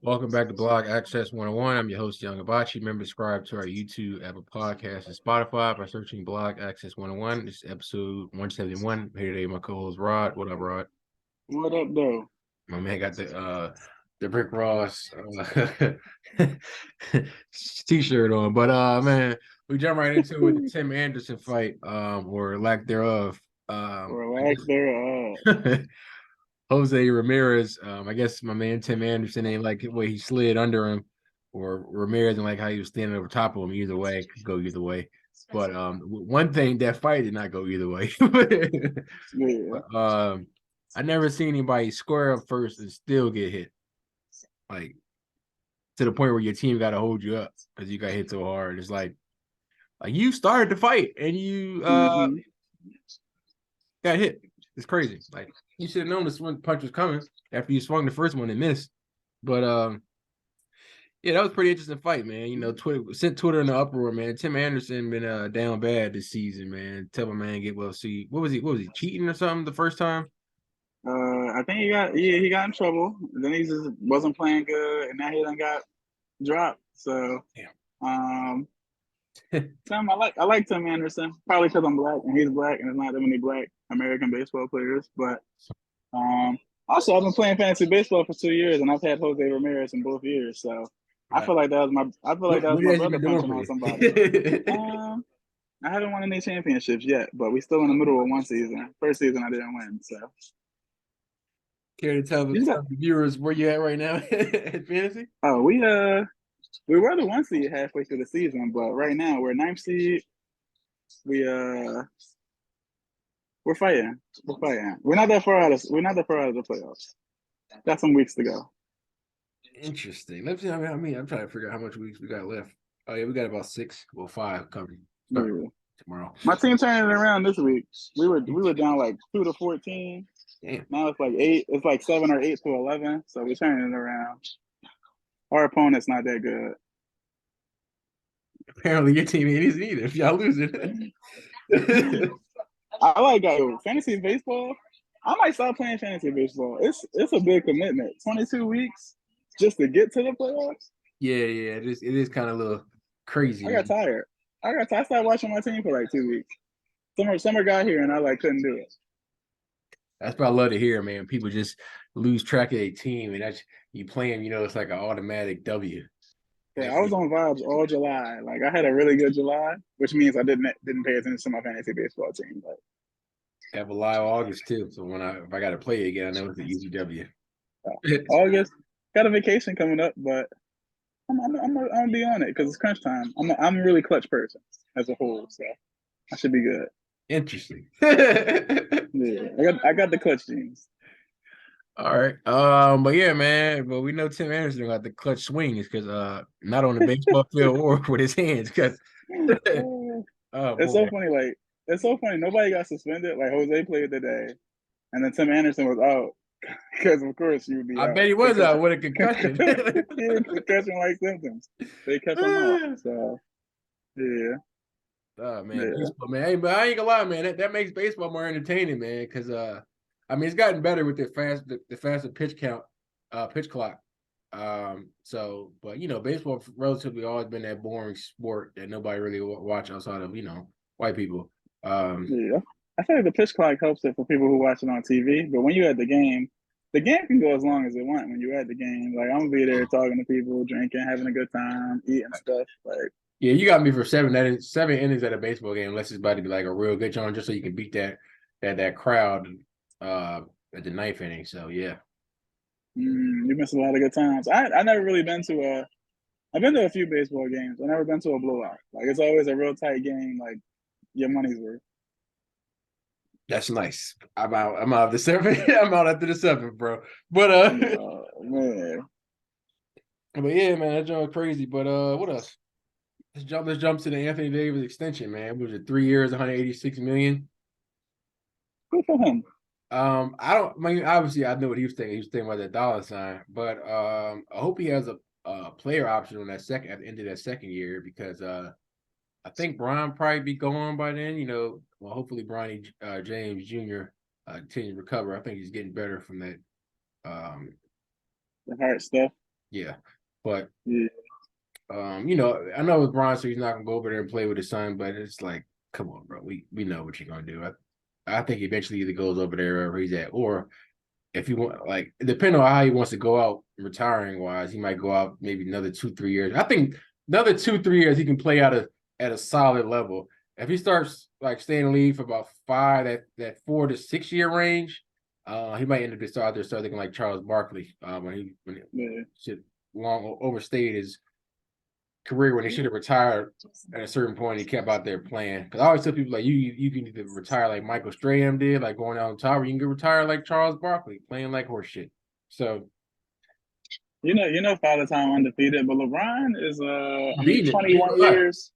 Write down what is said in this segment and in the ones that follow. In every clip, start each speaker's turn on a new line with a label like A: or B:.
A: Welcome back to Blog Access 101. I'm your host, Young Abachi. Remember, subscribe to our YouTube, Apple Podcasts, and Spotify by searching Blog Access 101. This is episode 171. Here today, my co-host Rod. What up, Rod?
B: What up, though?
A: My man got the Rick Ross t-shirt on. But man, we jump right into it with the Tim Anderson fight, or lack thereof.
B: Or
A: I
B: lack thereof.
A: guess Jose Ramirez. I guess my man Tim Anderson ain't like the way he slid under him, or Ramirez and like how he was standing over top of him. Either way, could go either way. But one thing, that fight did not go either way.
B: Yeah.
A: I never seen anybody square up first and still get hit, like to the point where your team got to hold you up because you got hit so hard. It's like you started the fight and you got hit. It's crazy. Like, you should have known the swing punch was coming after you swung the first one and missed. But yeah, that was a pretty interesting fight, man. You know, Twitter sent Twitter in the uproar, man. Tim Anderson been down bad this season, man. Tell my man get well. See, what was he cheating or something the first time?
B: I think he got in trouble. Then he just wasn't playing good, and now he done got dropped. So,
A: Damn.
B: Tim, I like Tim Anderson, probably because I'm black and he's black, and there's not that many black American baseball players. But also I've been playing fantasy baseball for 2 years, and I've had Jose Ramirez in both years. So
A: Right.
B: I feel like that was my brother punching on somebody. I haven't won any championships yet, but we're still in the middle of one season. First season I didn't win, so.
A: Care to tell the viewers where you at right now at fantasy?
B: Oh, we were the one seed halfway through the season, but right now we're ninth seed. We're fighting. We're fighting. We're not that far out of the playoffs. Got some weeks to go.
A: Interesting. Let's see. I'm trying to figure out how much weeks we got left. Oh yeah, we got about 5 coming tomorrow.
B: My team turning it around this week. We were down like 2-14.
A: Damn.
B: Now it's like 8. It's like 7 or 8-11. So we're turning it around. Our opponent's not that good.
A: Apparently, your team ain't easy either. If y'all lose it,
B: I like fantasy baseball. I might stop playing fantasy baseball. It's a big commitment. 22 weeks just to get to the playoffs.
A: Yeah, it is kind of a little crazy.
B: I got tired. I started watching my team for like 2 weeks. Summer got here and I couldn't do it.
A: That's what I love to hear, man. People just lose track of their team, and that's you playing. It's like an automatic W.
B: Yeah, I was on vibes all July. Like I had a really good July, which means I didn't pay attention to my fantasy baseball team. But
A: have a live August too, so if I got to play again, I know it's the easy W.
B: August, got a vacation coming up, but I'm gonna be on it because it's crunch time. I'm a really clutch person as a whole, so I should be good.
A: Interesting.
B: Yeah, I got the clutch genes.
A: All right. But yeah, man. But we know Tim Anderson got the clutch swings because not on the baseball field or with his hands. Because
B: it's so funny. Like it's so funny. Nobody got suspended. Like Jose played today, and then Tim Anderson was out because of course you would be.
A: I bet he was out with a concussion.
B: Concussion-like symptoms. They kept him out. So yeah.
A: Oh man, baseball, man. Hey, but I ain't gonna lie, man. That makes baseball more entertaining, man. Because it's gotten better with the faster pitch clock. But baseball relatively always been that boring sport that nobody really watch outside of white people.
B: Yeah, I feel like the pitch clock helps it for people who watch it on TV. But when you at the game can go as long as it want. When you at the game, like I'm gonna be there talking to people, drinking, having a good time, eating stuff. Like
A: yeah, you got me for 7 innings at a baseball game, unless it's about to be like a real good joint, just so you can beat that crowd at the 9th inning. So yeah.
B: You missed a lot of good times. I never really been to I've been to a few baseball games. I've never been to a blowout. Like it's always a real tight game, like your money's worth.
A: That's nice. I'm out of the 7th. I'm out after the 7th, bro. But
B: man.
A: But yeah, man, that joint crazy. But what else? Let's jump to the Anthony Davis extension, man. Was it 3 years, 186 million?
B: Good for him.
A: Obviously I know what he was thinking. He was thinking about that dollar sign, but I hope he has a player option on at the end of that second year because I think Bron probably be gone by then. Hopefully Bronny James Jr. Continue to recover. I think he's getting better from that
B: The hard stuff.
A: Yeah, but
B: yeah.
A: You know, I know with Bron, so he's not gonna go over there and play with his son, but it's like, come on, bro, we know what you're gonna do. I think eventually either goes over there wherever he's at, or if he want, like, depending on how he wants to go out retiring wise, he might go out maybe another 2-3 years. I think another 2-3 years he can play out at a solid level. If he starts like staying in the league for about 5, that 4 to 6 year range, he might end up start thinking like Charles Barkley when he should long overstayed his career when he should have retired at a certain point. He kept out there playing. Because I always tell people like you can either retire like Michael Strahan did, like going out on top, or you can get retired like Charles Barkley, playing like horseshit. So
B: Father Time undefeated, but LeBron is 21
A: it.
B: years.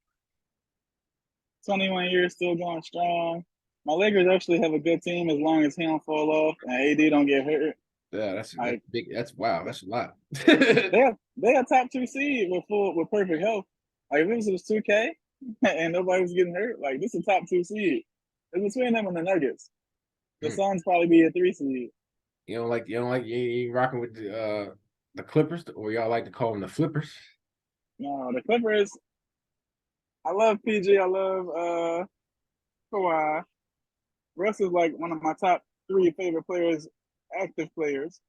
B: 21 years still going strong. My Lakers actually have a good team as long as he don't fall off and AD don't get hurt.
A: Yeah, that's big. That's wow. That's a lot.
B: they a top 2 seed with perfect health. Like if this was 2K and nobody was getting hurt, like this is a top 2 seed. It's between them and the Nuggets. The Suns probably be a 3 seed.
A: You ain't rocking with the Clippers, or y'all like to call them the Flippers?
B: No, the Clippers. I love PG. I love Kawhi. Russ is like one of my top 3 favorite players, active players.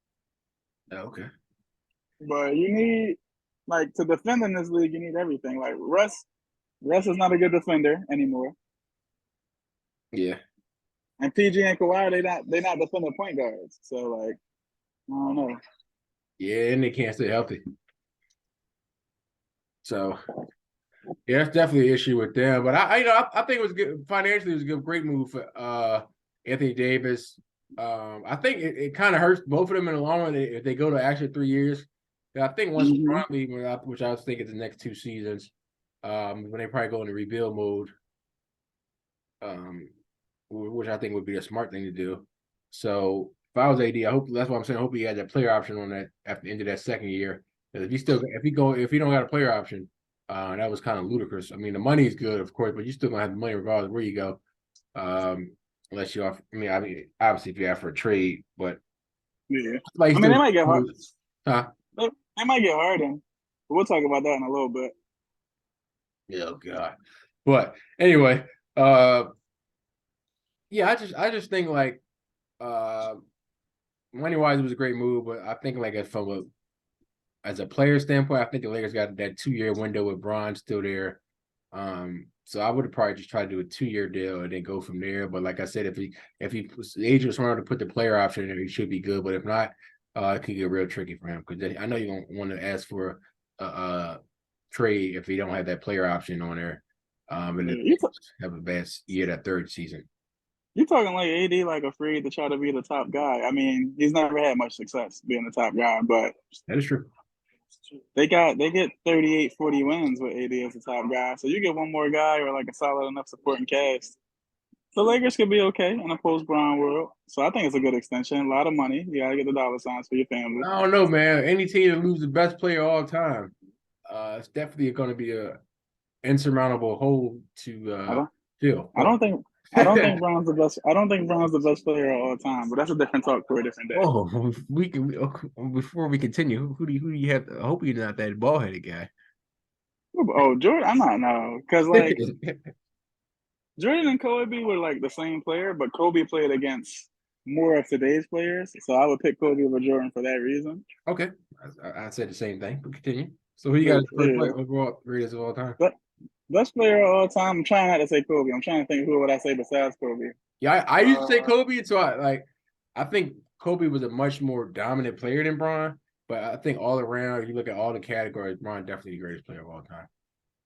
A: Oh, okay.
B: But you need, like, to defend in this league, you need everything. Like Russ is not a good defender anymore.
A: Yeah.
B: And PG and Kawhi, they not defending point guards. So like, I don't know.
A: Yeah, and they can't stay healthy. So yeah, that's definitely an issue with them. But I think it was good financially. It was a great move for Anthony Davis. I think it kind of hurts both of them in the long run if they go to actually 3 years. I think once LeBron leaves, which I was thinking the next 2 seasons, when they probably go into rebuild mode, which I think would be a smart thing to do. So if I was AD, I hope that's what I'm saying. I hope he had that player option on that at the end of that second year. Because if he don't got a player option, that was kind of ludicrous. I mean, the money is good, of course, but you still gonna have the money regardless of where you go. Unless you offer. I mean, obviously if you ask for a trade, but
B: yeah,
A: like
B: they might get hard.
A: Huh?
B: They might get Harden. But we'll talk about that in a little bit.
A: Oh God. But anyway, yeah, I just think like money wise it was a great move, but I think like as a player standpoint, I think the Lakers got that 2-year window with Bron still there. So I would have probably just tried to do a 2-year deal and then go from there. But like I said, if the agent was smart to put the player option in there, he should be good. But if not, it could get real tricky for him because I know you're gonna want to ask for a trade if he don't have that player option on there. And then have a bad year that third season.
B: You're talking like AD like afraid to try to be the top guy. I mean, he's never had much success being the top guy, but
A: that is true.
B: They get 38, 40 wins with AD as the top guy. So you get one more guy or like a solid enough supporting cast. The Lakers could be okay in a post-Bron world. So I think it's a good extension. A lot of money. You gotta get the dollar signs for your family.
A: I don't know, man. Any team that loses the best player all time, it's definitely going to be a insurmountable hole to fill.
B: I don't think Bron's the best. I don't think Bron's the best player of all time, but that's a different talk for a different day.
A: Oh, before we continue, who do you have? I hope you're not that ball-headed guy.
B: Oh, Jordan, I'm not no, because like Jordan and Kobe were like the same player, but Kobe played against more of today's players, so I would pick Kobe over Jordan for that reason.
A: Okay, I said the same thing. But continue. So who you got as first player overall greatest of all time?
B: Best player of all time. I'm trying not to say Kobe. I'm trying to think who would I say besides Kobe.
A: Yeah, I used to say Kobe, so I think Kobe was a much more dominant player than Bron, but I think all around, if you look at all the categories, Bron definitely the greatest player of all time.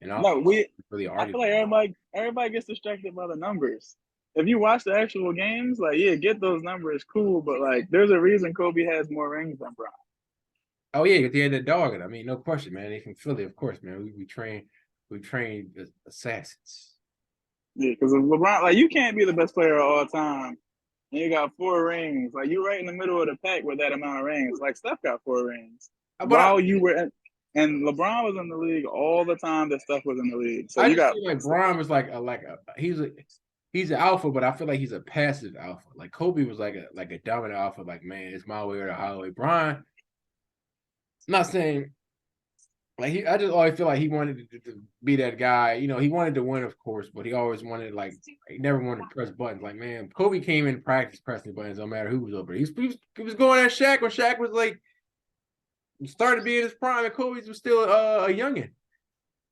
A: And I
B: feel like everybody gets distracted by the numbers. If you watch the actual games, like get those numbers, cool, but like there's a reason Kobe has more rings than Bron.
A: Oh yeah, because he had that dog. I mean, no question, man. They from Philly, of course, man. We train assassins.
B: Yeah, because LeBron, like you can't be the best player of all time, and you got 4 rings. Like you're right in the middle of the pack with that amount of rings. Like Steph got 4 rings. And LeBron was in the league all the time that Steph was in the league. So
A: I
B: you got
A: like Bron was he's an alpha, but I feel like he's a passive alpha. Like Kobe was like a dominant alpha. Like, man, it's my way or the highway. Bron, I'm not saying like I just always feel like he wanted to be that guy. You know, he wanted to win, of course, but he always wanted like he never wanted to press buttons. Like, man, Kobe came in practice pressing buttons, no matter who was over. He was going at Shaq when Shaq was like started to be in his prime, and Kobe was still a youngin.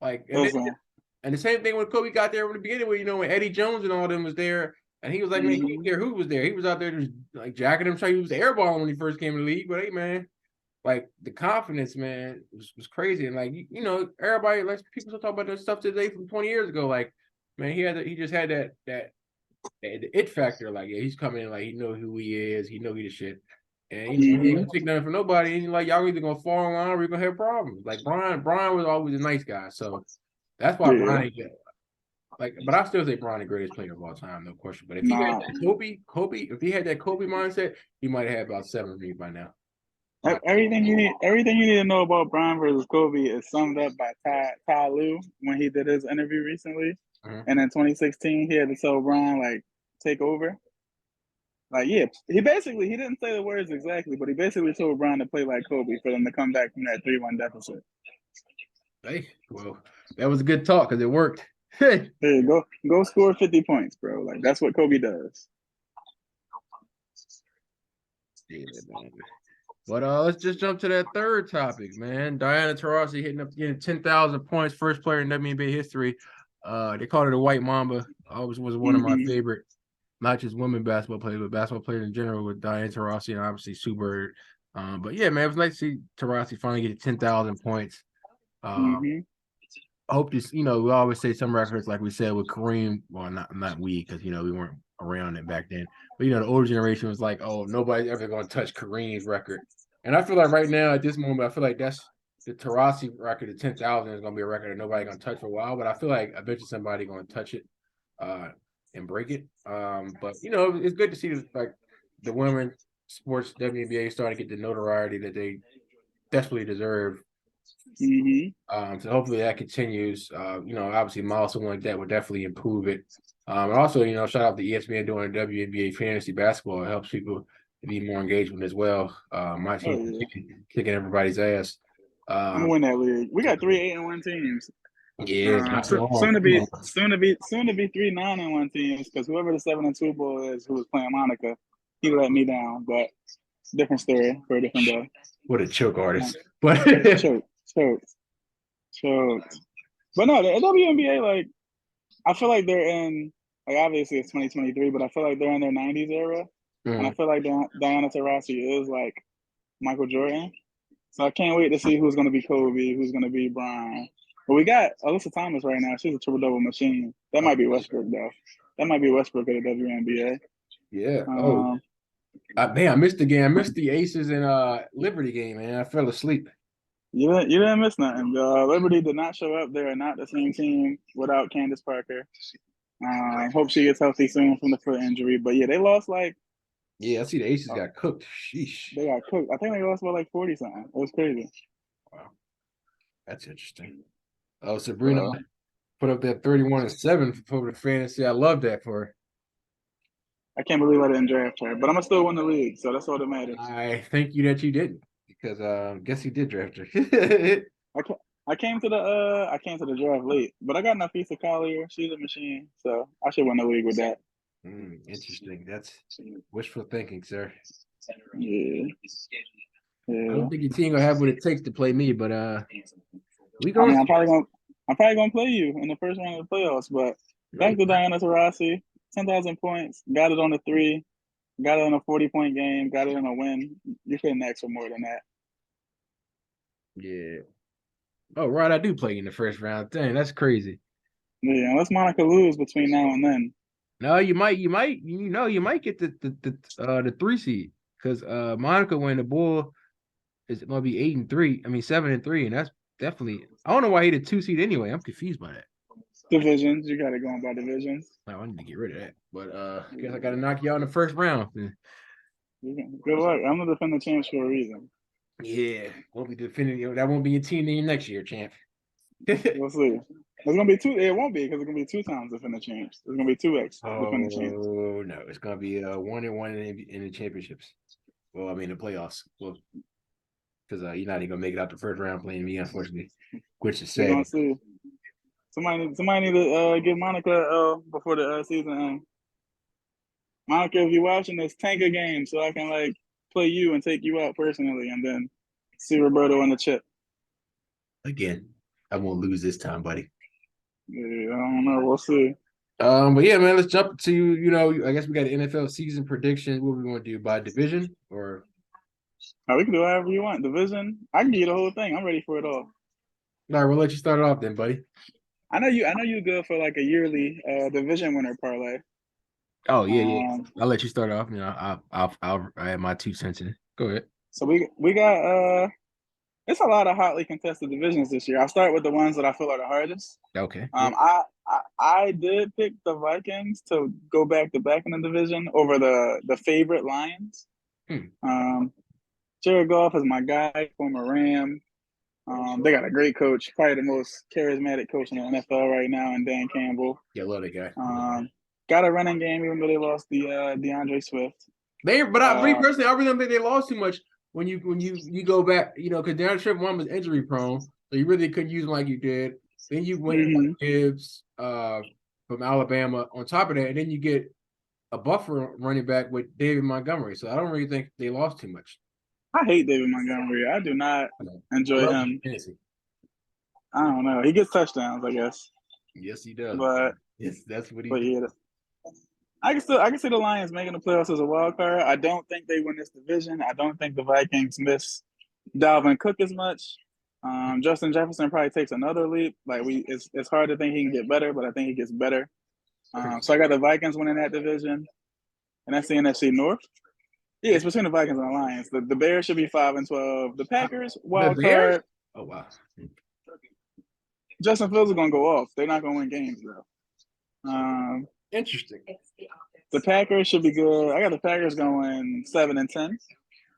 A: Like, and the same thing when Kobe got there from the beginning, where when Eddie Jones and all them was there, and he was like, man, he didn't care who was there. He was out there just like jacking him, trying he was airballing when he first came in the league. But hey, man, like the confidence, man, was crazy. And like everybody, like people still talk about that stuff today from 20 years ago. Like, man, he just had that the it factor. Like, yeah, he's coming in, like he know who he is, he know he the shit. And he ain't gonna take nothing from nobody. And like y'all either gonna fall in line or you're gonna have problems. Like Brian was always a nice guy. So that's why Brian ain't good. Like, but I still say Brian the greatest player of all time, no question. But if he had that Kobe, if he had that Kobe mindset, he might have had about 7 rings by now.
B: Everything you need to know about Brian versus Kobe is summed up by Ty Lue when he did his interview recently. And in 2016, he had to tell Brian like take over. Like, yeah, he didn't say the words exactly, but he basically told Brian to play like Kobe for them to come back from that 3-1 deficit.
A: Hey, well, that was a good talk because it worked.
B: Hey, go score 50 points, bro. Like that's what Kobe does.
A: Yeah, man. But let's just jump to that third topic, man. Diana Taurasi getting 10,000 points, first player in WNBA history. They called her the White Mamba. Always was one of my favorite, not just women basketball players, but basketball players in general with Diana Taurasi and obviously Sue Bird. But yeah, man, it was nice to see Taurasi finally get 10,000 points. I hope this, we always say some records, like we said with Kareem, well, not we, because, we weren't around it back then. But, the older generation was like, oh, nobody's ever going to touch Kareem's record. And I feel like right now at this moment, I feel like that's the Taurasi record of 10,000 is going to be a record that nobody's going to touch for a while. But I feel like eventually somebody's going to touch it and break it. But, it's good to see like the women sports WNBA starting to get the notoriety that they desperately deserve. So hopefully that continues. Obviously milestone like that would definitely improve it. And also, shout out to ESPN doing WNBA fantasy basketball. It helps people to be more engagement as well. My team kicking everybody's ass.
B: I'm gonna win that league. We got 3 8-1 teams.
A: Yeah,
B: soon to be 3 9-1 teams because whoever the 7-2 bull is who was playing Monica, he let me down. But different story for a different day.
A: What a choke artist! But
B: choked. But no, the WNBA, like, I feel like they're in, like, obviously it's 2023, but I feel like they're in their 90s era. And I feel like Diana Taurasi is like Michael Jordan. So I can't wait to see who's going to be Kobe, who's going to be Brian. But we got Alyssa Thomas right now. She's a triple-double machine. That might be Westbrook, though. That might be Westbrook at the WNBA.
A: Yeah. Man, I missed the game. I missed the Aces and Liberty game, man. I fell asleep.
B: You didn't miss nothing. Liberty did not show up. They're not the same team without Candace Parker. Hope she gets healthy soon from the foot injury. But yeah, they lost like.
A: Yeah, I see the Aces got cooked. Sheesh.
B: They got cooked. I think they lost by like 40-something. It was crazy.
A: Wow, that's interesting. Oh, Sabrina put up that 31-7 for the fantasy. I love that for her.
B: I can't believe I didn't draft her, but I'm gonna still win the league, so that's all that matters.
A: I thank you that you didn't, because guess he did draft her.
B: I came to the draft late, but I got Nafisa Collier. She's a machine, so I should win the league with that.
A: Interesting. That's wishful thinking, sir.
B: Yeah.
A: I don't think your team gonna have what it takes to play me, but I'm
B: probably gonna play you in the first round of the playoffs. But back to Diana Taurasi, 10,000 points, got it on a 3, got it on a 40-point game, got it on a win. You couldn't ask for more than that.
A: Yeah. Oh, right, I do play in the first round. Dang, that's crazy.
B: Yeah, unless Monica lose between now and then.
A: No, you might get the 3 seed, because Monica when the Bull is gonna be 8-3. I mean 7-3, and that's definitely. I don't know why he the 2 seed anyway. I'm confused by that.
B: Divisions, you got it going by divisions.
A: I need to get rid of that, but I guess I got to knock you out in the first round.
B: Good luck. I'm the defending champs for a reason.
A: Yeah, won't be defending. That won't be your team in next year, champ.
B: We'll see. There's gonna be two. It won't be because it's gonna be 2 times defending champs. There's gonna be 2x defending champs.
A: Oh no, it's gonna be 1-1 in the championships. Well, I mean the playoffs. Well, because you're not even gonna make it out the first round playing me, unfortunately, which is
B: We're
A: sad.
B: gonna see. Somebody need to give Monica before the season ends. Monica, if you're watching this, tank a game so I can like play you and take you out personally, and then see Roberto on the chip.
A: Again, I won't lose this time, buddy.
B: Yeah, I don't know. We'll see.
A: But yeah, man, let's jump to I guess we got an NFL season prediction. What we want to do by division or?
B: We can do whatever you want. Division, I can give you the whole thing. I'm ready for it all.
A: All right, we'll let you start it off then, buddy.
B: I know you good for like a yearly division winner parlay.
A: Oh yeah. I'll let you start off. I'll add my 2 cents in it. Go ahead.
B: So we got it's a lot of hotly contested divisions this year. I'll start with the ones that I feel are the hardest.
A: Okay.
B: I did pick the Vikings to go back to back in the division over the favorite Lions. Jared Goff is my guy, former Ram. They got a great coach, probably the most charismatic coach in the NFL right now, and Dan Campbell.
A: Yeah, love that guy.
B: Got a running game, even though they lost the DeAndre Swift.
A: Me personally, I really don't think they lost too much when you go back, because DeAndre Swift one was injury prone, so you really couldn't use him like you did. Then you went with Gibbs from Alabama on top of that, and then you get a buffer running back with David Montgomery. So I don't really think they lost too much.
B: I hate David Montgomery. I do not enjoy him. I don't know. He gets touchdowns, I guess.
A: Yes, he does.
B: But
A: yes, that's what he
B: does. Yeah, I can see the Lions making the playoffs as a wild card. I don't think they win this division. I don't think the Vikings miss Dalvin Cook as much. Justin Jefferson probably takes another leap. Like it's hard to think he can get better, but I think he gets better. So I got the Vikings winning that division, and that's the NFC North. Yeah, it's between the Vikings and the Lions. The Bears should be 5-12. The Packers wild card.
A: Oh wow.
B: Justin Fields is gonna go off. They're not gonna win games though.
A: Interesting.
B: The Packers should be good. I got the Packers going 7-10.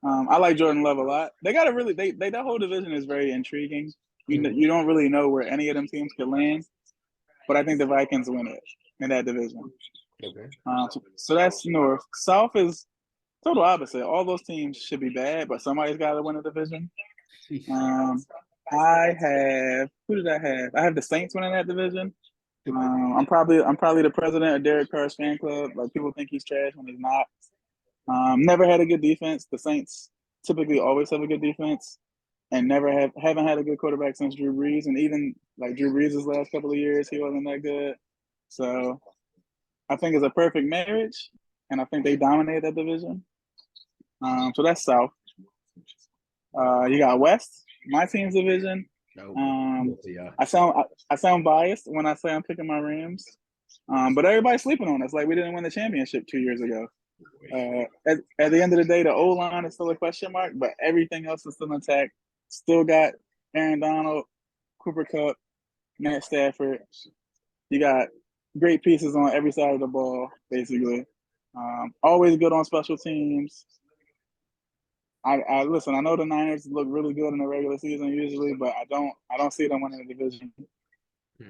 B: I like Jordan Love a lot. They got a really that whole division is very intriguing. You don't really know where any of them teams could land, but I think the Vikings win it in that division.
A: Okay.
B: So that's North. South is total opposite. All those teams should be bad, but somebody's got to win a division. I have who did I have? I have the Saints winning that division. I'm probably the president of Derek Carr's fan club. Like people think he's trash when he's not. Never had a good defense. The Saints typically always have a good defense, and haven't had a good quarterback since Drew Brees. And even like Drew Brees' last couple of years, he wasn't that good. So I think it's a perfect marriage, and I think they dominate that division. So that's South. You got West, my team's division. I sound biased when I say I'm picking my Rams, but everybody's sleeping on us. Like we didn't win the championship 2 years ago. At the end of the day, the O-line is still a question mark, but everything else is still intact. Still got Aaron Donald, Cooper Kupp, Matt Stafford. You got great pieces on every side of the ball, basically. Always good on special teams. I listen. I know the Niners look really good in the regular season usually, but I don't see them winning the division.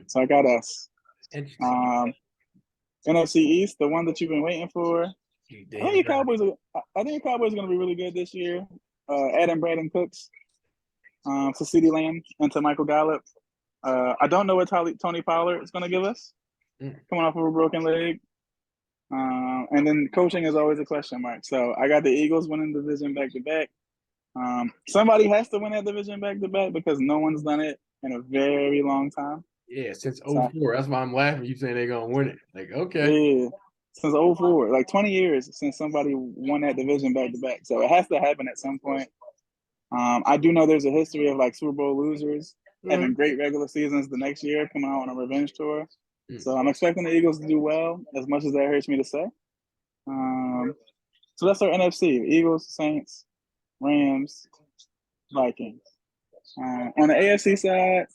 B: So I got us. NFC East, the one that you've been waiting for. I think the Cowboys are going to be really good this year. Adding Brandon Cooks to CeeDee Lamb and to Michael Gallup. I don't know what Tony Pollard is going to give us coming off of a broken leg. And then coaching is always a question mark. So I got the Eagles winning the division back to back. Somebody has to win that division back to back because no one's done it in a very long time.
A: Yeah, since 2004. That's why I'm laughing. You saying they're gonna win it? Like, okay.
B: Yeah, since 2004, like 20 years since somebody won that division back to back. So it has to happen at some point. I do know there's a history of like Super Bowl losers having great regular seasons the next year, coming out on a revenge tour. So I'm expecting the Eagles to do well, as much as that hurts me to say. So that's our NFC: Eagles, Saints, Rams, Vikings. On the AFC side,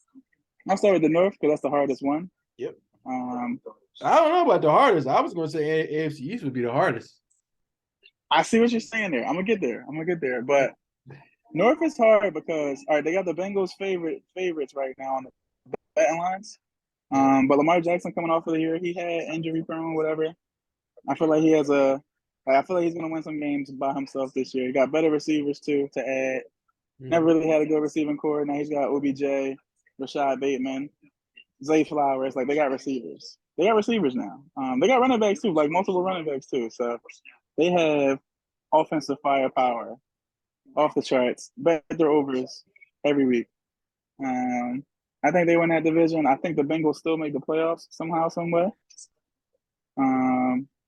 B: I'll start with the North because that's the hardest one.
A: Yep. I don't know about the hardest. I was going to say AFC East would be the hardest.
B: I see what you're saying there. I'm gonna get there. But North is hard because they got the Bengals favorites right now on the betting lines. But Lamar Jackson coming off of the year, he had injury prone, whatever. I feel like he has I feel like he's gonna win some games by himself this year. He got better receivers too to add. Never really had a good receiving core. Now he's got OBJ, Rashad Bateman, Zay Flowers. Like they got receivers. They got receivers now. They got running backs too, like multiple running backs too. So they have offensive firepower off the charts. Bet their overs every week. I think they win that division. I think the Bengals still make the playoffs somehow, some way.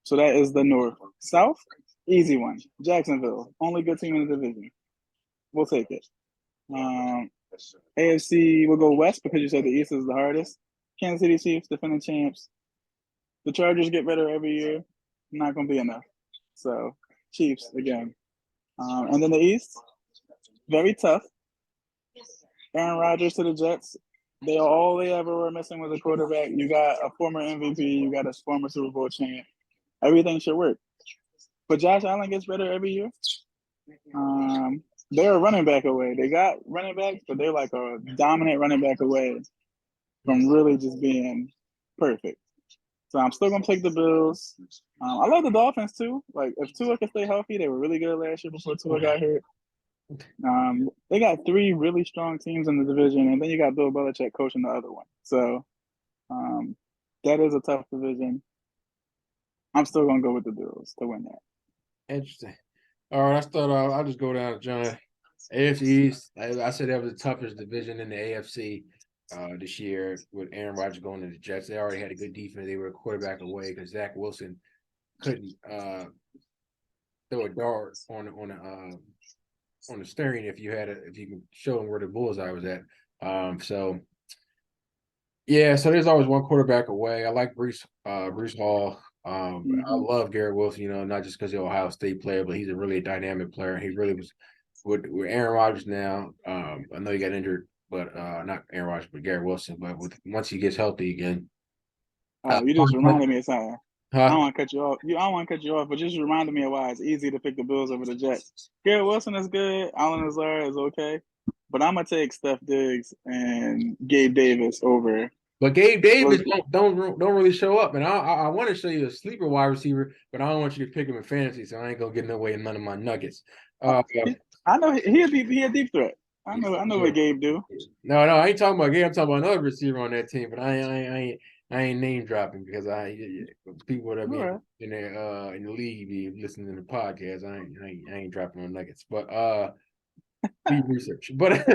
B: So that is the North. South, easy one. Jacksonville, only good team in the division. We'll take it. AFC will go West because you said the East is the hardest. Kansas City Chiefs, defending champs. The Chargers get better every year. Not going to be enough. So Chiefs again. And then the East, very tough. Aaron Rodgers to the Jets. All they ever were missing was a quarterback. You got a former MVP. You got a former Super Bowl champ. Everything should work. But Josh Allen gets better every year. They're a running back away. They got running backs, but they're like a dominant running back away from really just being perfect. So I'm still gonna take the Bills. I love the Dolphins too. Like if Tua can stay healthy, they were really good last year before Tua got hurt. They got 3 really strong teams in the division, and then you got Bill Belichick coaching the other one. So that is a tough division. I'm still gonna go with the Bills to win that.
A: Interesting. All right, I start off. I'll just go down to John. AFC East. I said that was the toughest division in the AFC this year with Aaron Rodgers going to the Jets. They already had a good defense. They were a quarterback away because Zach Wilson couldn't throw a dart on the steering if you can show him where the bullseye was at. So there's always one quarterback away. I like Bruce Hall. I love Garrett Wilson, not just because he's an Ohio State player, but he's a really dynamic player. He really was with Aaron Rodgers now. I know he got injured, but not Aaron Rodgers, but Garrett Wilson. But once he gets healthy again.
B: You just reminded me of something.
A: Huh?
B: I don't want to cut you off. I don't want to cut you off, but just reminded me of why it's easy to pick the Bills over the Jets. Garrett Wilson is good. Allen Lazard is okay. But I'm going to take Steph Diggs and Gabe Davis over.
A: But Gabe Davis don't really show up, and I want to show you a sleeper wide receiver, but I don't want you to pick him in fantasy, so I ain't gonna get no way in none of my nuggets.
B: I know he a deep threat. I know what Gabe do.
A: No, I ain't talking about Gabe. I'm talking about another receiver on that team, but I ain't name dropping because people that be in the league be listening to the podcast. I ain't dropping on nuggets, but be research, but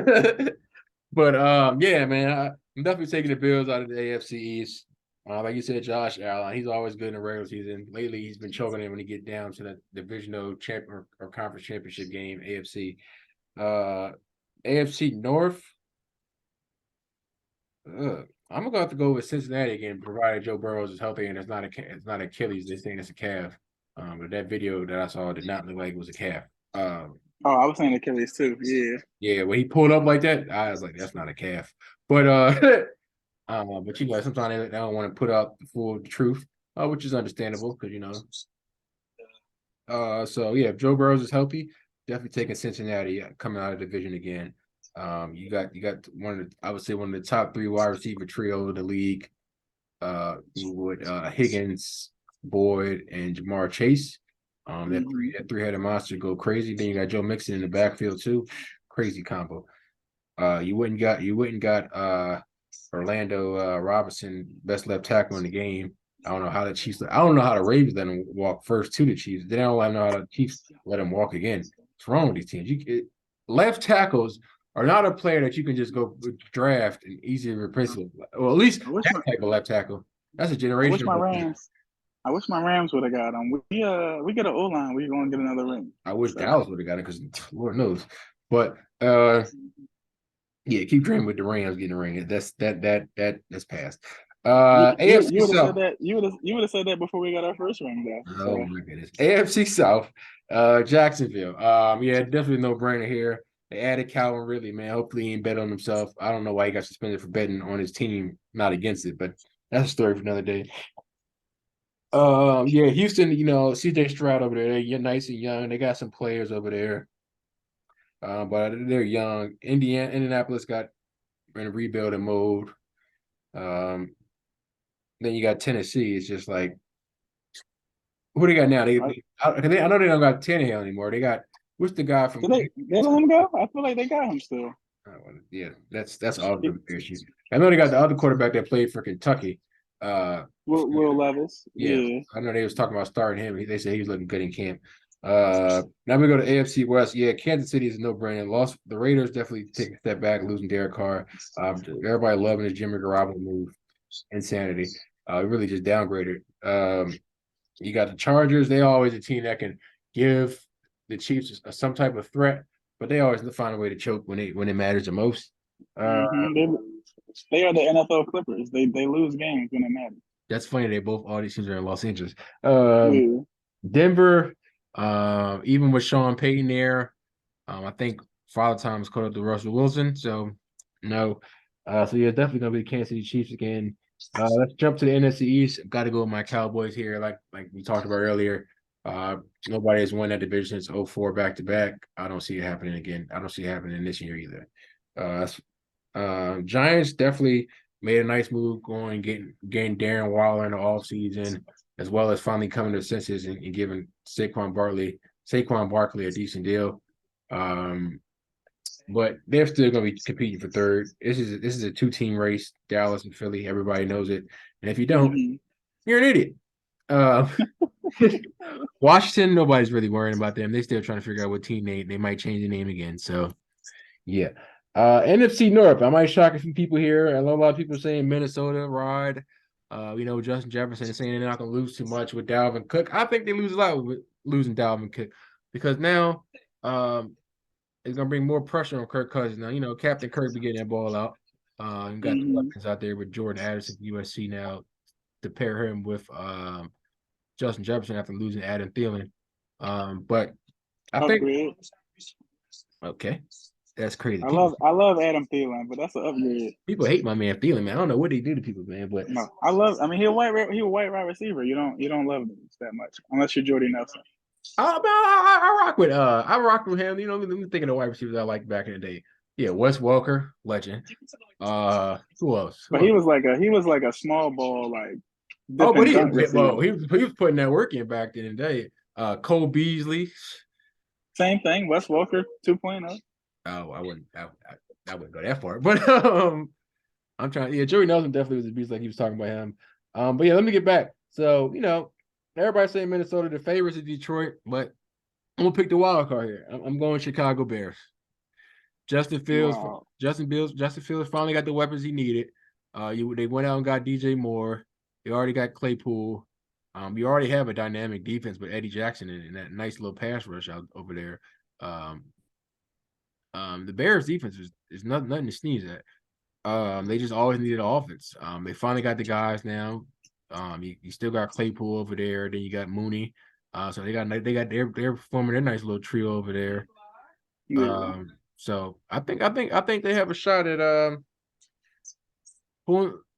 A: yeah, man. I'm definitely taking the Bills out of the AFC East. Like you said, Josh Allen, he's always good in the regular season. Lately, he's been choking it when he get down to the divisional champion or conference championship game, AFC. AFC North. I'm gonna have to go with Cincinnati again, provided Joe Burrows is healthy and it's not Achilles. They're saying it's a calf. But that video that I saw did not look like it was a calf.
B: I was saying Achilles too. Yeah.
A: Yeah, when he pulled up like that, I was like, that's not a calf. But but sometimes they don't want to put out the full truth, which is understandable because so yeah, if Joe Burrows is healthy, definitely taking Cincinnati coming out of the division again. You got I would say one of the top 3 wide receiver trio in the league. With Higgins, Boyd, and Jamar Chase. That 3-headed monster go crazy. Then you got Joe Mixon in the backfield too. Crazy combo. You wouldn't got Orlando Robinson, best left tackle in the game. I don't know how the Ravens let him walk first to the Chiefs. They don't know how the Chiefs let him walk again. What's wrong with these teams? Left tackles are not a player that you can just go draft and easily replace it. Well, at least that type of left tackle. That's a generation.
B: I wish my Rams would have got him. We get an O-line. We're going to get another ring.
A: I wish Dallas would have got it because Lord knows. But yeah, keep dreaming with the Rams getting a ring. That's past. AFC South.
B: You would have said that before we got our first ring, though.
A: So. Oh my goodness. AFC South. Jacksonville. Yeah, definitely no brainer here. They added Calvin Ridley, man. Hopefully he ain't bet on himself. I don't know why he got suspended for betting on his team, not against it, but that's a story for another day. Yeah, Houston, CJ Stroud over there. They're nice and young. They got some players over there. But they're young. Indianapolis got in a rebuilding mode. then you got Tennessee. It's just like, who they got now? I know they don't got Tannehill anymore. They got what's the guy from?
B: Did they let him go? I feel like they got him still.
A: Yeah, that's all the issue. I know they got the other quarterback that played for Kentucky.
B: Will Levis. Yeah.
A: I know they was talking about starting him. They said he was looking good in camp. Now we go to AFC West. Yeah, Kansas City is a no-brainer. Lost the Raiders definitely take a step back, losing Derek Carr. Everybody loving his Jimmy Garoppolo move. Insanity. Really just downgraded. You got the Chargers. They always a team that can give the Chiefs some type of threat, but they always find a way to choke when it matters the most.
B: They are the NFL Clippers. They lose games when it matters.
A: That's funny. All these teams are in Los Angeles.
B: Yeah.
A: Denver, even with Sean Payton there, I think Father Time is caught up to Russell Wilson. So no. So yeah, definitely gonna be the Kansas City Chiefs again. Let's jump to the NFC East. Got to go with my Cowboys here, like we talked about earlier. Nobody has won that division since 2004 back to back. I don't see it happening again. I don't see it happening this year either. Giants definitely made a nice move getting Darren Waller in the offseason, as well as finally coming to senses and giving Saquon Barkley a decent deal. But they're still going to be competing for third. This is a 2-team race, Dallas and Philly. Everybody knows it. And if you don't, you're an idiot. Washington, nobody's really worrying about them. They're still trying to figure out what team they might change the name again. So, yeah. NFC North. I might shock a few people here. I know a lot of people saying Minnesota ride. Justin Jefferson is saying they're not going to lose too much with Dalvin Cook. I think they lose a lot with losing Dalvin Cook because now it's going to bring more pressure on Kirk Cousins. Now, Captain Kirk be getting that ball out. You got the weapons out there with Jordan Addison from USC now to pair him with Justin Jefferson after losing Adam Thielen. But I think okay. That's crazy.
B: I love Adam Thielen, but that's an upgrade.
A: People hate my man Thielen, man. I don't know what they do to people, man. But
B: no, he's a white wide receiver. You don't love him that much unless you're Jordy Nelson.
A: I rock with him. Let me think of the wide receivers I liked back in the day. Yeah, Wes Welker, legend. Who else?
B: He was like a small ball like.
A: But he was putting that work in back in the day. Cole Beasley.
B: Same thing. Wes Welker 2.0.
A: Oh, I wouldn't go that far. But I'm trying. Yeah, Jordy Nelson definitely was a beast, like he was talking about him. But yeah, let me get back. So everybody saying Minnesota the favorites of Detroit, but I'm gonna pick the wild card here. I'm going Chicago Bears. Justin Fields finally got the weapons he needed. They went out and got DJ Moore. They already got Claypool. You already have a dynamic defense with Eddie Jackson and that nice little pass rush out over there. The Bears defense is nothing to sneeze at. They just always needed an offense. They finally got the guys now. You still got Claypool over there. Then you got Mooney. So they're forming their nice little trio over there.
B: Yeah.
A: So I think they have a shot at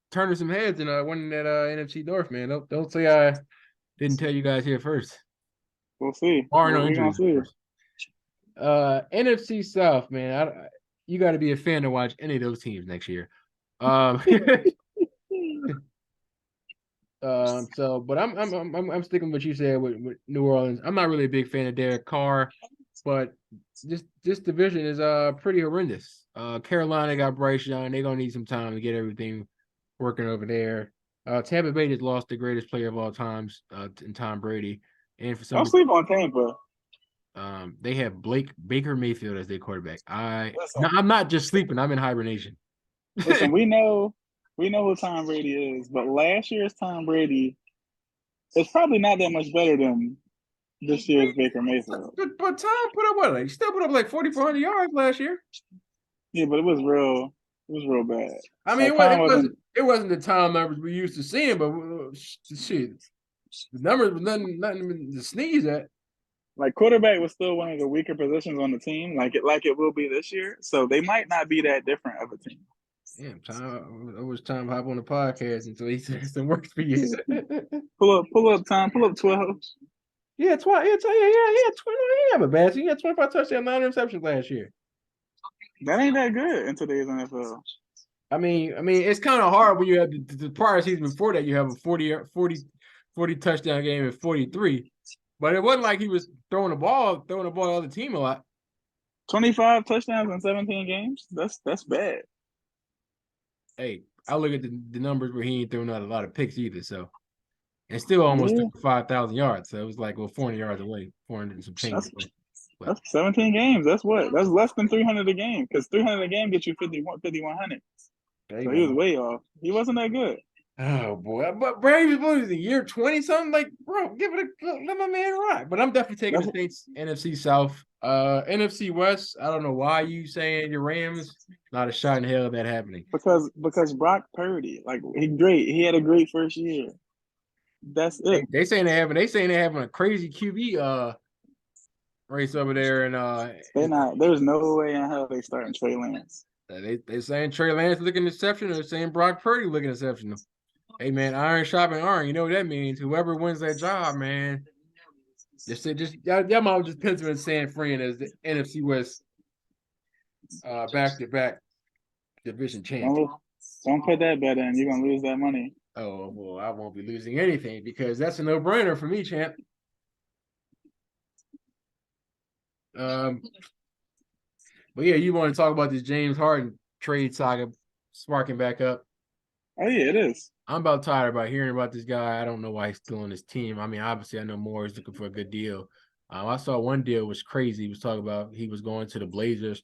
A: turning some heads and winning that NFC North, man. Don't say I didn't tell you guys here first.
B: We'll see.
A: NFC South, man. You got to be a fan to watch any of those teams next year. But I'm sticking with what you said with New Orleans. I'm not really a big fan of Derek Carr, but this division is pretty horrendous. Carolina got Bryce Young. They're gonna need some time to get everything working over there. Tampa Bay just lost the greatest player of all times in Tom Brady. And for some
B: don't sleep on Tampa.
A: They have Baker Mayfield as their quarterback. I'm not just sleeping. I'm in hibernation.
B: Listen, we know who Tom Brady is, but last year's Tom Brady is probably not that much better than this year's Baker Mayfield.
A: But Tom put up what? He still put up like 4,400 yards last year.
B: Yeah, but it was real bad.
A: I mean, it wasn't the Tom numbers we used to seeing, but shit, the numbers was nothing to sneeze at.
B: Like quarterback was still one of the weaker positions on the team, like it will be this year. So they might not be that different of a team.
A: Damn, Tom! It was time to hop on the podcast until he said some work for you.
B: pull up, Tom. Pull up 12.
A: Yeah, 12. Yeah, 20. He have a bad. He had 25 touchdowns, 9 interceptions last year.
B: That ain't that good in today's NFL.
A: I mean, it's kind of hard when you have the prior season before that. You have a 40 touchdown game and 43, but it wasn't like he was throwing the ball to the other team a lot.
B: 25 touchdowns in 17 games. That's bad.
A: Hey, I look at the numbers where he ain't throwing out a lot of picks either. So, and still almost 5,000 yards. So it was like 400 yards away, 400 and some change.
B: That's 17 games. That's less than 300 a game because 300 a game gets you 5,100. So he was way off. He wasn't that good.
A: Oh boy, but Braves was the year 20 something. Like, bro, let my man ride. But I'm definitely taking the Saints NFC South. NFC West. I don't know why you saying your Rams. Not a shot in hell of that happening.
B: Because Brock Purdy, like he had a great first year. That's it.
A: They saying they're having a crazy QB race over there, and
B: they're not. There's no way in hell they starting Trey Lance.
A: They saying Trey Lance looking exceptional. They're saying Brock Purdy looking exceptional. Hey man, iron sharpens iron. You know what that means? Whoever wins that job, man. Y'all might just pencil in San Fran as the NFC West back-to-back division champion.
B: Don't put that bet in. You're gonna lose that money.
A: Oh well, I won't be losing anything because that's a no-brainer for me, champ. But yeah, you want to talk about this James Harden trade saga sparking back up?
B: Oh yeah, it is.
A: I'm about tired about hearing about this guy. I don't know why he's still on his team. I mean, obviously, I know Moore is looking for a good deal. I saw one deal was crazy. He was talking about he was going to the Blazers,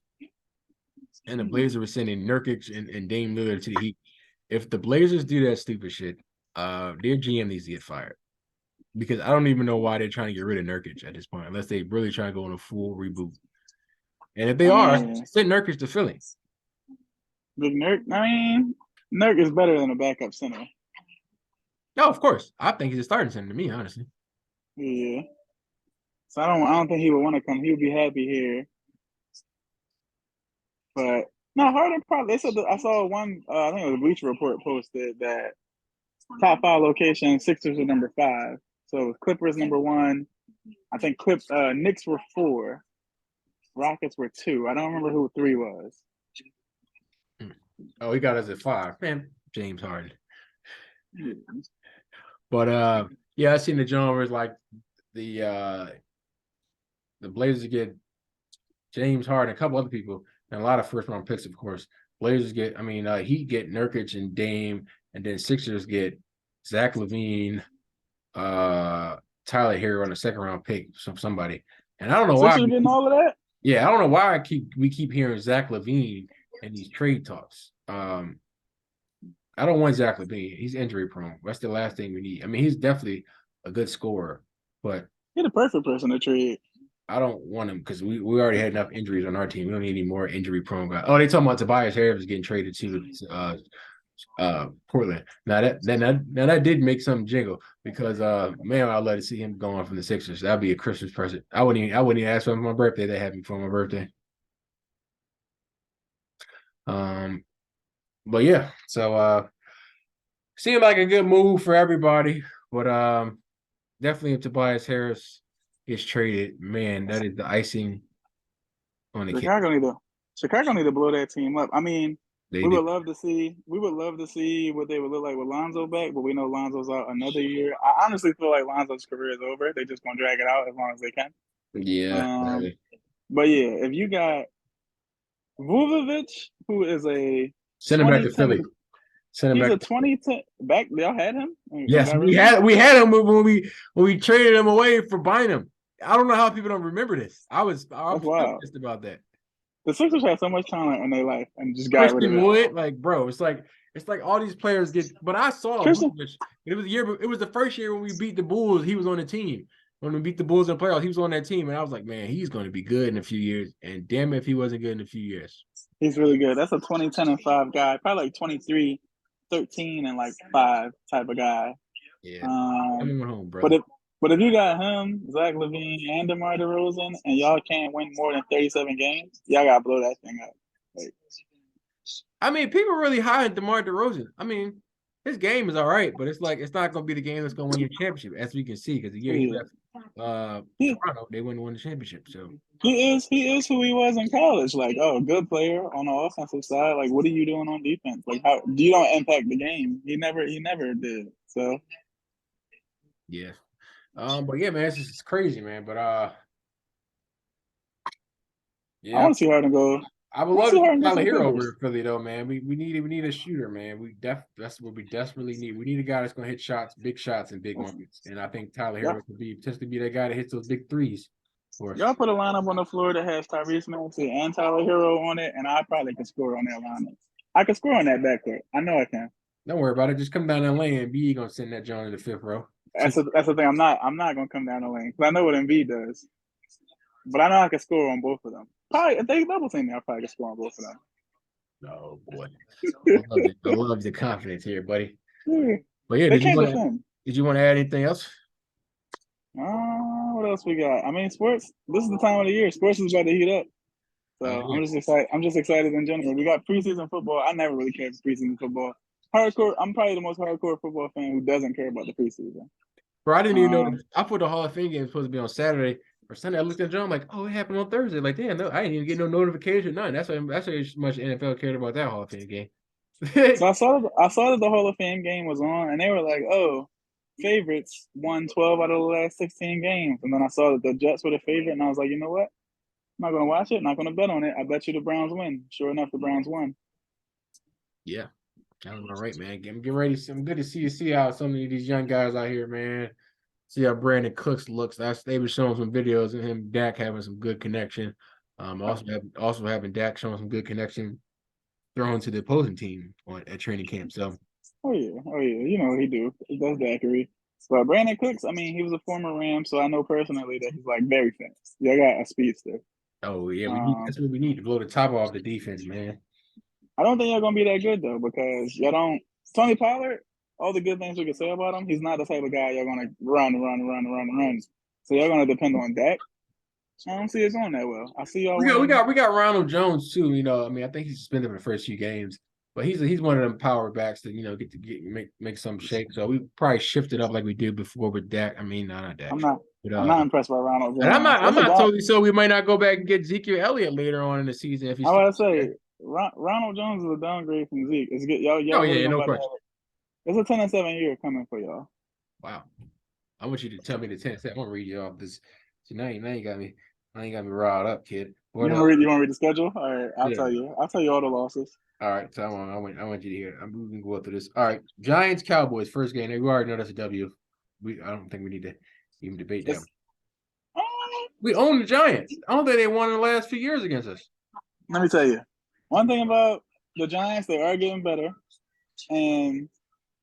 A: and the Blazers were sending Nurkic and Dame Lillard to the Heat. If the Blazers do that stupid shit, their GM needs to get fired because I don't even know why they're trying to get rid of Nurkic at this point, unless they really try to go on a full reboot. And if they are, send Nurkic to Philly.
B: Big Nurk. I mean, Nurk is better than a backup center.
A: No, of course. I think he's a starting center to me, honestly.
B: Yeah. So I don't think he would want to come. He would be happy here. But no, Harden probably. They said I saw one. I think it was a Bleacher Report posted that top 5 locations. Sixers were number 5. So it was Clippers number 1. I think Knicks were 4. Rockets were 2. I don't remember who 3 was.
A: Oh, he got us at 5. Man, James Harden. But yeah, I seen the genres like the Blazers get James Harden, a couple other people, and a lot of first round picks, of course. Blazers get, Heat get Nurkic and Dame, and then Sixers get Zach LaVine, Tyler Hero on a second round pick, somebody. And I don't know why.
B: Sixers getting all of that?
A: Yeah, I don't know why we keep hearing Zach LaVine in these trade talks. I don't want Zach LaVine. He's injury prone. That's the last thing we need. I mean, he's definitely a good scorer, but
B: he's the perfect person to trade.
A: I don't want him because we already had enough injuries on our team. We don't need any more injury prone guys. Oh, they talking about Tobias Harris getting traded to Portland. Now that did make some jingle because man, I'd love to see him going from the Sixers. That'd be a Christmas present. I wouldn't even ask for my birthday. They had me for my birthday. But yeah, so seemed like a good move for everybody, but definitely if Tobias Harris gets traded, man, that is the icing on the cake.
B: Chicago need to blow that team up. I mean, we would love to see what they would look like with Lonzo back, but we know Lonzo's out another year. I honestly feel like Lonzo's career is over. They're just gonna drag it out as long as they can.
A: Yeah.
B: But yeah, if you got Vujovic, who is
A: send him back to Philly.
B: He's a 2010 back. Y'all had him?
A: Yes, we had him when we traded him away for Bynum. I don't know how people don't remember this. I was pissed about that.
B: The Sixers had so much talent in their life and just got rid of it.
A: Wood, like bro, it's like all these players get. But I saw Vujovic. It was the first year when we beat the Bulls. He was on the team. When we beat the Bulls in the playoffs, he was on that team, and I was like, man, he's going to be good in a few years. And damn it, if he wasn't good in a few years.
B: He's really good. That's a 2010 and 5 guy, probably like 23, 13, and like 5 type of guy.
A: Yeah. Home, bro.
B: But if you got him, Zach LaVine, and DeMar DeRozan, and y'all can't win more than 37 games, y'all gotta blow that thing up.
A: I mean, people are really high on DeMar DeRozan. I mean, his game is all right, but it's like it's not going to be the game that's going to win you the championship, as we can see. Because the year he left Toronto, they wouldn't win the championship. So
B: he is who he was in college. Like, oh, good player on the offensive side. Like, what are you doing on defense? Like, how you don't impact the game? He never did. So
A: yeah, but yeah, man, it's crazy, man. But
B: I
A: yeah,
B: want to see Harden go.
A: I would love to see
B: Harden go to
A: Tyler
B: the
A: Hero
B: Clippers.
A: over in Philly though, man. We need a shooter, man. That's what we desperately need. We need a guy that's gonna hit shots, big shots in big moments. And I think Tyler
B: Yeah.
A: Hero could potentially be that guy that hits those big threes for us.
B: Y'all put a lineup on the floor that has Tyrese Maxey and Tyler Hero on it, and I probably could score on that lineup. I could score on that backcourt. I know I can.
A: Don't worry about it. Just come down that lane and B gonna send that John in the 5th row.
B: That's the thing. I'm not gonna come down the lane because I know what Embiid does, but I know I can score on both of them. Probably if they double team me, I probably can score on both of them.
A: Oh boy, I love the confidence here, buddy.
B: Yeah.
A: But yeah,
B: They
A: did you
B: can't defend.
A: want to add anything else?
B: What else we got? I mean, sports. This is the time of the year. Sports is about to heat up. So
A: Yeah.
B: I'm just excited. I'm just excited in general. We got preseason football. I never really cared for preseason football. Hardcore. I'm probably the most hardcore football fan who doesn't care about the preseason.
A: Bro, I didn't even know. I thought the Hall of Fame game was supposed to be on Saturday or Sunday. I looked at John, I'm like, oh, it happened on Thursday. Like, damn, no, I didn't even get no notification. None. That's how much NFL cared about that Hall of Fame game.
B: So I saw that the Hall of Fame game was on, and they were like, "Oh, favorites won 12 out of the last 16 games." And then I saw that the Jets were the favorite, and I was like, "You know what? I'm not gonna watch it. Not gonna bet on it. I bet you the Browns win." Sure enough, the Browns won.
A: Yeah, all right, man. Get ready. I'm good to see how some of these young guys out here, man. See how Brandon Cooks looks. They were showing some videos of him, Dak having some good connection. Also having Dak showing some good connection thrown to the opposing team at training camp. So,
B: oh yeah, you know what he do. He does daiquiri. But Brandon Cooks, I mean, he was a former Ram, so I know personally that he's like very fast. Yeah, I got a speedster.
A: oh yeah, that's what we need to blow the top off the defense, man.
B: I don't think y'all gonna be that good though, because y'all don't. Tony Pollard, all the good things we can say about him, he's not the type of guy y'all gonna run. So y'all gonna depend on Dak. I don't see it going that well. I see y'all.
A: We got Ronald Jones too. You know, I mean, I think he's suspended for the first few games, but he's one of them power backs that make some shake. So we probably shifted up like we did before with Dak. I mean, not Dak.
B: I'm not impressed by Ronald Jones.
A: And I'm not totally so we might not go back and get Ezekiel Elliott later on in the season if he's.
B: I was to say Ronald Jones is a downgrade from Zeke. It's good, y'all.
A: Oh yeah, no question.
B: It's a 10-7 year coming for y'all.
A: Wow, I want you to tell me the 10-7. I'm gonna read you off this. So now you got me. Now you got me riled up, kid.
B: You want to read the schedule? All right, I'll tell you. I'll tell you all the losses.
A: All right, so I want you to hear it. I'm moving to go through this. All right, Giants Cowboys first game. We already know that's a W. I don't think we need to even debate that. We own the Giants. I don't think they won in the last few years against us.
B: Let me tell you, one thing about the Giants, they are getting better. And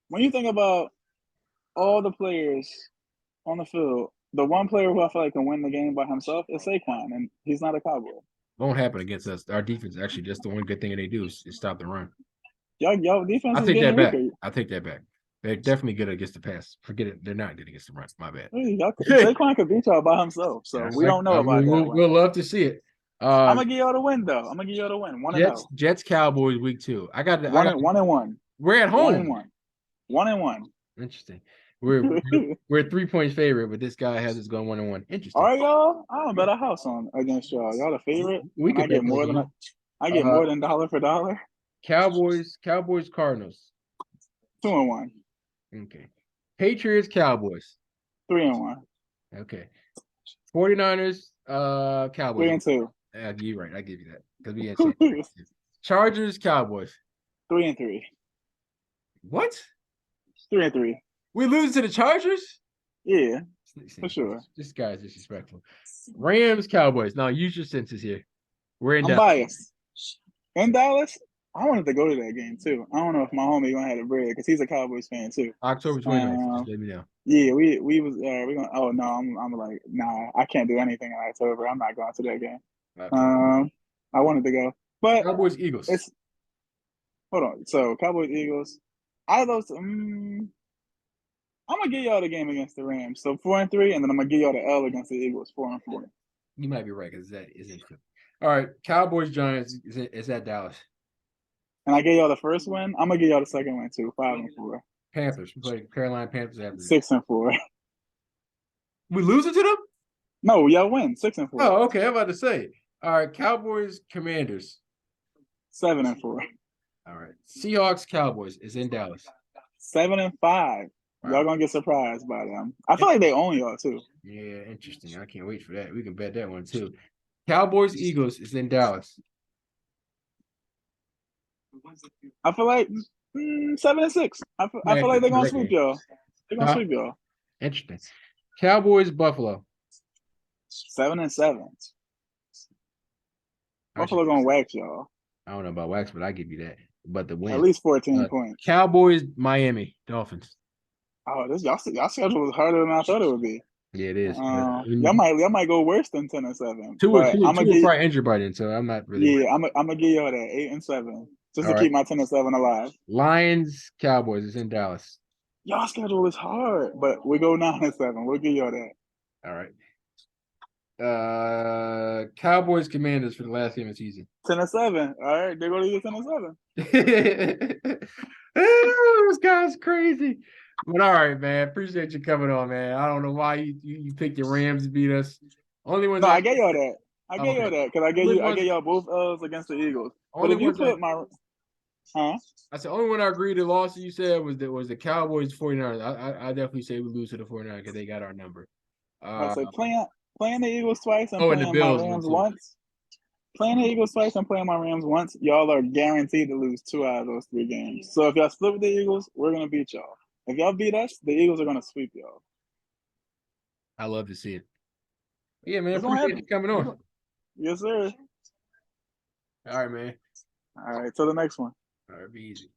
B: when you think about all the players on the field, the one player who I feel like can win the game by himself is Saquon, and he's not a Cowboy.
A: Won't happen against us. Our defense actually just the one good thing they do is stop the run.
B: Y'all defense.
A: I take that back. I take that back. They're definitely good against the pass. Forget it. They're not good against the run. My bad.
B: Saquon could beat y'all by himself, so we don't know about that.
A: We'll love to see it.
B: I'm gonna give y'all the win, though. I'm gonna give y'all the win.
A: Jets Cowboys week 2. I got
B: 1-1.
A: We're at home.
B: 1-1.
A: Interesting. We're 3 points favorite, but this guy has us going 1-1. Interesting.
B: All right, y'all. I don't bet a house on against y'all. Y'all the favorite.
A: We can
B: get more than I get more than dollar for dollar.
A: Cowboys, Cardinals.
B: 2-1.
A: Okay. Patriots, Cowboys.
B: 3-1.
A: Okay. 49ers, Cowboys.
B: 3-2.
A: You're right. I give you that because we had Chargers, Cowboys.
B: 3-3.
A: What?
B: 3-3.
A: We lose to the Chargers?
B: Yeah, for sure.
A: This guy's disrespectful. Rams, Cowboys. Now use your senses here. We're in
B: Dallas. Biased. In Dallas, I wanted to go to that game too. I don't know if my homie gonna have the bread because he's a Cowboys fan too.
A: October 29th. Let me know.
B: Yeah, we gonna. Oh no, I'm like nah. I can't do anything in October. I'm not going to that game. Okay. I wanted to go, but
A: Cowboys Eagles.
B: Hold on. So Cowboys Eagles. Out of those, I'm gonna give y'all the game against the Rams. So 4-3, and then I'm gonna give y'all the L against the Eagles 4-4.
A: You might be right because that isn't true. All right, Cowboys Giants is at Dallas.
B: And I gave y'all the first win. I'm gonna give y'all the second win too, 5-4.
A: Panthers. We play Carolina Panthers after this.
B: 6-4.
A: We losing to them?
B: No, y'all win 6-4.
A: Oh, okay. I'm about to say. All right, Cowboys, Commanders.
B: 7-4.
A: All right, Seahawks, Cowboys is in Dallas.
B: 7-5. Wow. Y'all gonna get surprised by them. I feel like they own y'all too.
A: Yeah, interesting. I can't wait for that. We can bet that one too. Cowboys, Eagles is in Dallas.
B: I feel like 7-6. I feel like they're gonna sweep y'all. They're gonna sweep y'all.
A: Interesting. Cowboys, Buffalo.
B: 7-7. Buffalo gonna wax y'all.
A: I don't know about wax, but I give you that. But the win.
B: At least 14 points.
A: Cowboys, Miami, Dolphins.
B: Oh, this y'all schedule was harder than I thought it would be.
A: Yeah, it is.
B: Y'all might go worse than 10-7.
A: Two are probably injured by then, so I'm not really.
B: Yeah, I'm gonna give y'all that 8-7 just to keep my 10-7 alive.
A: Lions, Cowboys is in Dallas.
B: Y'all schedule is hard, but we go 9-7. We'll give y'all that.
A: All right. Cowboys, Commanders for the last game of the season.
B: 10-7. All right, they're gonna do 10-7.
A: This guy's crazy. But all right, man. Appreciate you coming on, man. I don't know why you picked your Rams to beat us. Only ones.
B: No, I gave y'all that. I gave y'all that because I gave y'all both L's against the Eagles. But if you put
A: I said only one I agreed to loss you said was the Cowboys 49ers. I definitely say we lose to the 49ers because they got our number.
B: I said playing the Eagles twice and
A: playing
B: the Bills my Rams once. Playing the Eagles twice and playing my Rams once, y'all are guaranteed to lose 2 out of those 3 games. So if y'all split with the Eagles, we're gonna beat y'all. If y'all beat us, the Eagles are gonna sweep y'all.
A: I love to see it. Yeah, man. Appreciate you coming on.
B: Yes, sir.
A: All right, man.
B: All right, till the next one.
A: All right, be easy.